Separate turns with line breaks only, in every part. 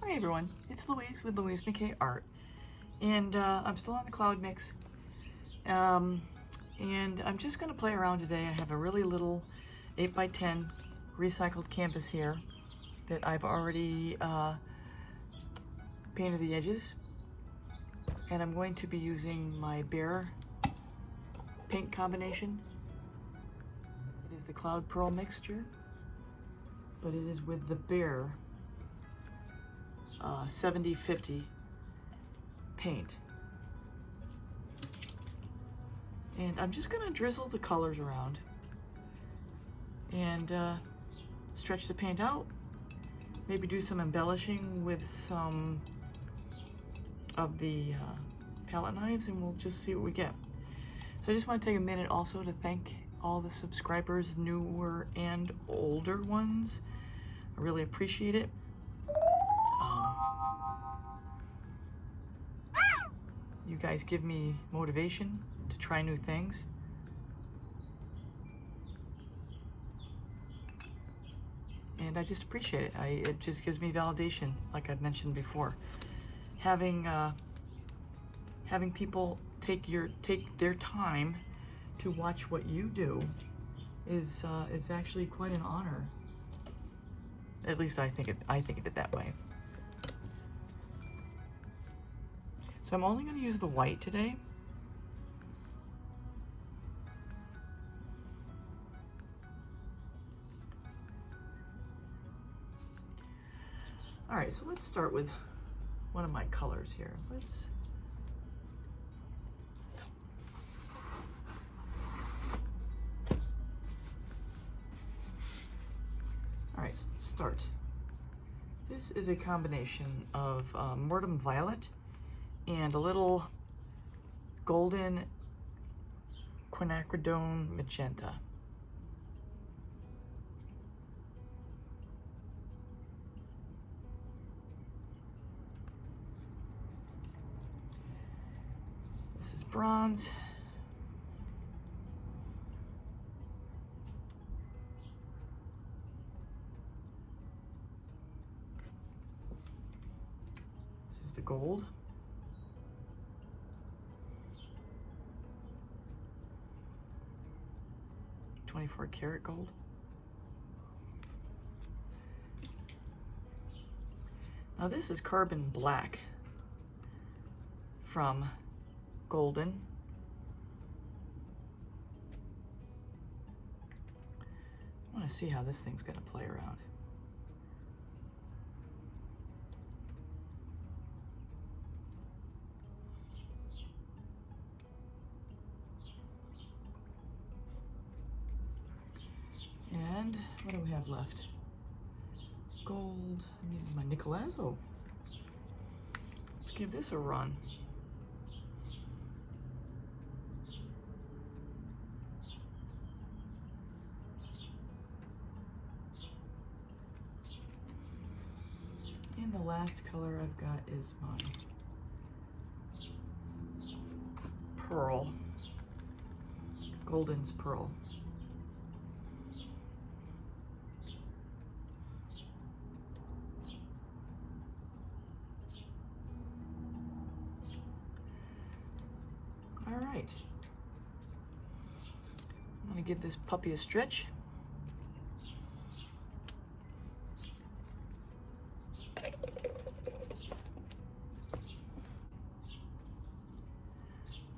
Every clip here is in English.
Hi everyone, it's Louise with Louise McKay Art, and I'm still on the cloud mix, and I'm just going to play around today. I have a really little 8x10 recycled canvas here that I've already painted the edges, and I'm going to be using my Behr paint combination. It is the Cloud Pearl mixture, but it is with the Behr 70/50 paint. And I'm just going to drizzle the colors around and stretch the paint out. Maybe do some embellishing with some of the palette knives, and we'll just see what we get. So I just want to take a minute also to thank all the subscribers, newer and older ones. I really appreciate it. You guys give me motivation to try new things. And I just appreciate it. It just gives me validation, like I've mentioned before. Having people take their time to watch what you do is actually quite an honor. At least I think of it that way. So I'm only going to use the white today. All right, so let's start with one of my colors here. All right, so let's start. This is a combination of Mortem Violet and a little Golden Quinacridone Magenta. This is bronze. This is the gold. .24 karat gold. Now this is carbon black from Golden. I want to see how this thing's going to play around. And what do we have left? Gold. I need my Nicolazzo. Let's give this a run. And the last color I've got is my pearl. Golden's pearl. All right, I'm gonna give this puppy a stretch.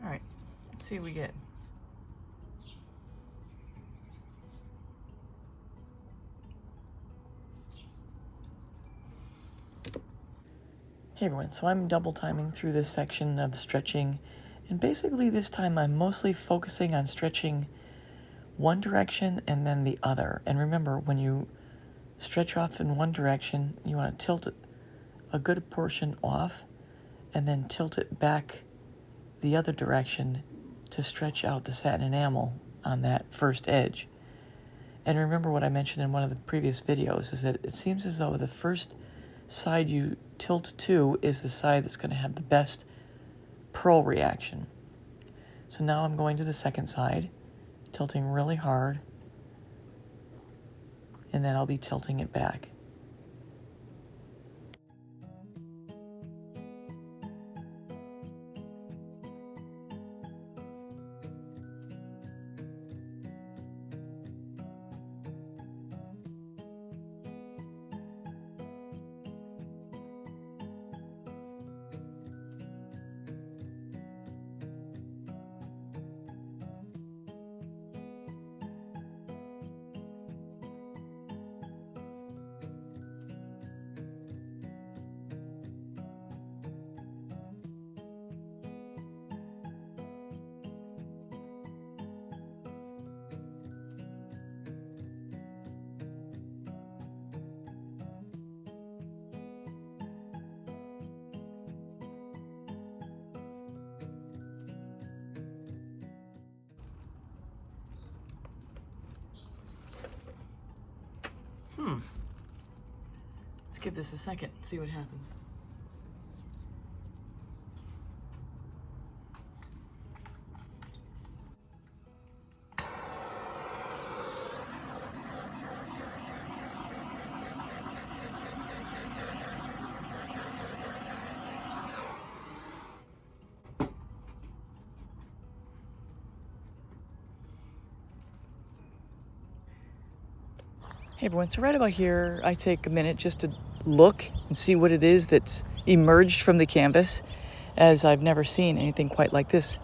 All right, let's see what we get. Hey everyone, so I'm double timing through this section of stretching. And basically this time I'm mostly focusing on stretching one direction and then the other. And remember, when you stretch off in one direction, you want to tilt it a good portion off and then tilt it back the other direction to stretch out the satin enamel on that first edge. And remember what I mentioned in one of the previous videos is that it seems as though the first side you tilt to is the side that's going to have the best pearl reaction. So now I'm going to the second side, tilting really hard, and then I'll be tilting it back. give this a second, see what happens. Hey everyone, so right about here, I take a minute just to look and see what it is that's emerged from the canvas, as I've never seen anything quite like this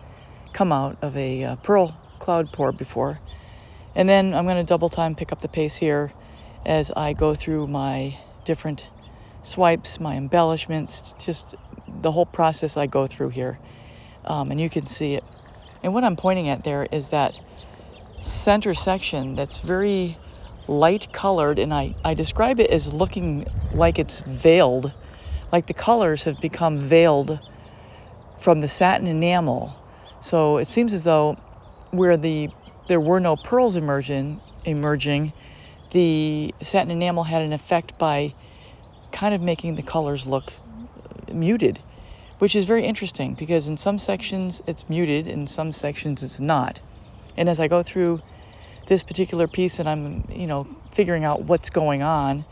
come out of a pearl cloud pour before. And then I'm going to double time pick up the pace here as I go through my different swipes, my embellishments, just the whole process I go through here. And you can see it. And what I'm pointing at there is that center section that's very light colored, and I describe it as looking like it's veiled, like the colors have become veiled from the satin enamel. So it seems as though where there were no pearls emerging, the satin enamel had an effect by kind of making the colors look muted, which is very interesting because in some sections it's muted, in some sections it's not. And as I go through this particular piece and I'm, figuring out what's going on,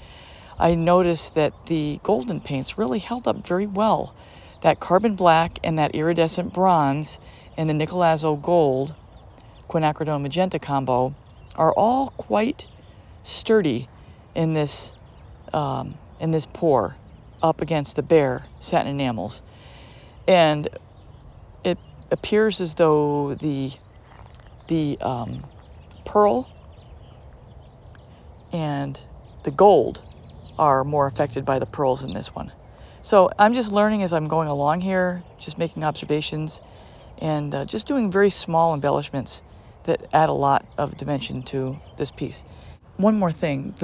I noticed that the golden paints really held up very well. That carbon black and that iridescent bronze and the Nicolazo gold Quinacridone Magenta combo are all quite sturdy in this pour up against the Behr Satin Enamels. And it appears as though the pearl and the gold are more affected by the pearls in this one. So I'm just learning as I'm going along here, just making observations and just doing very small embellishments that add a lot of dimension to this piece. One more thing,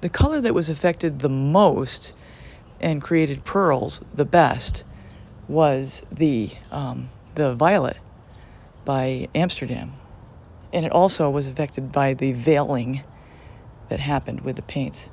the color that was affected the most and created pearls the best was the violet by Amsterdam. And it also was affected by the veiling that happened with the paints.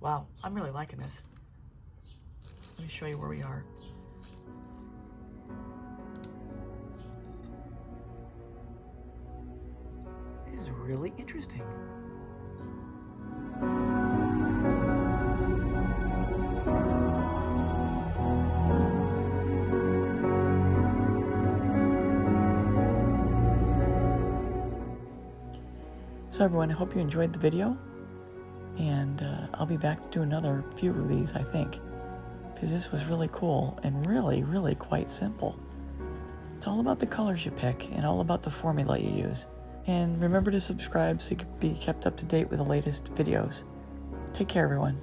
Wow, I'm really liking this. Let me show you where we are. It is really interesting. So everyone, I hope you enjoyed the video, and I'll be back to do another few of these, I think, because this was really cool and really quite simple. It's all about the colors you pick and all about the formula you use. And remember to subscribe so you can be kept up to date with the latest videos. Take care, everyone.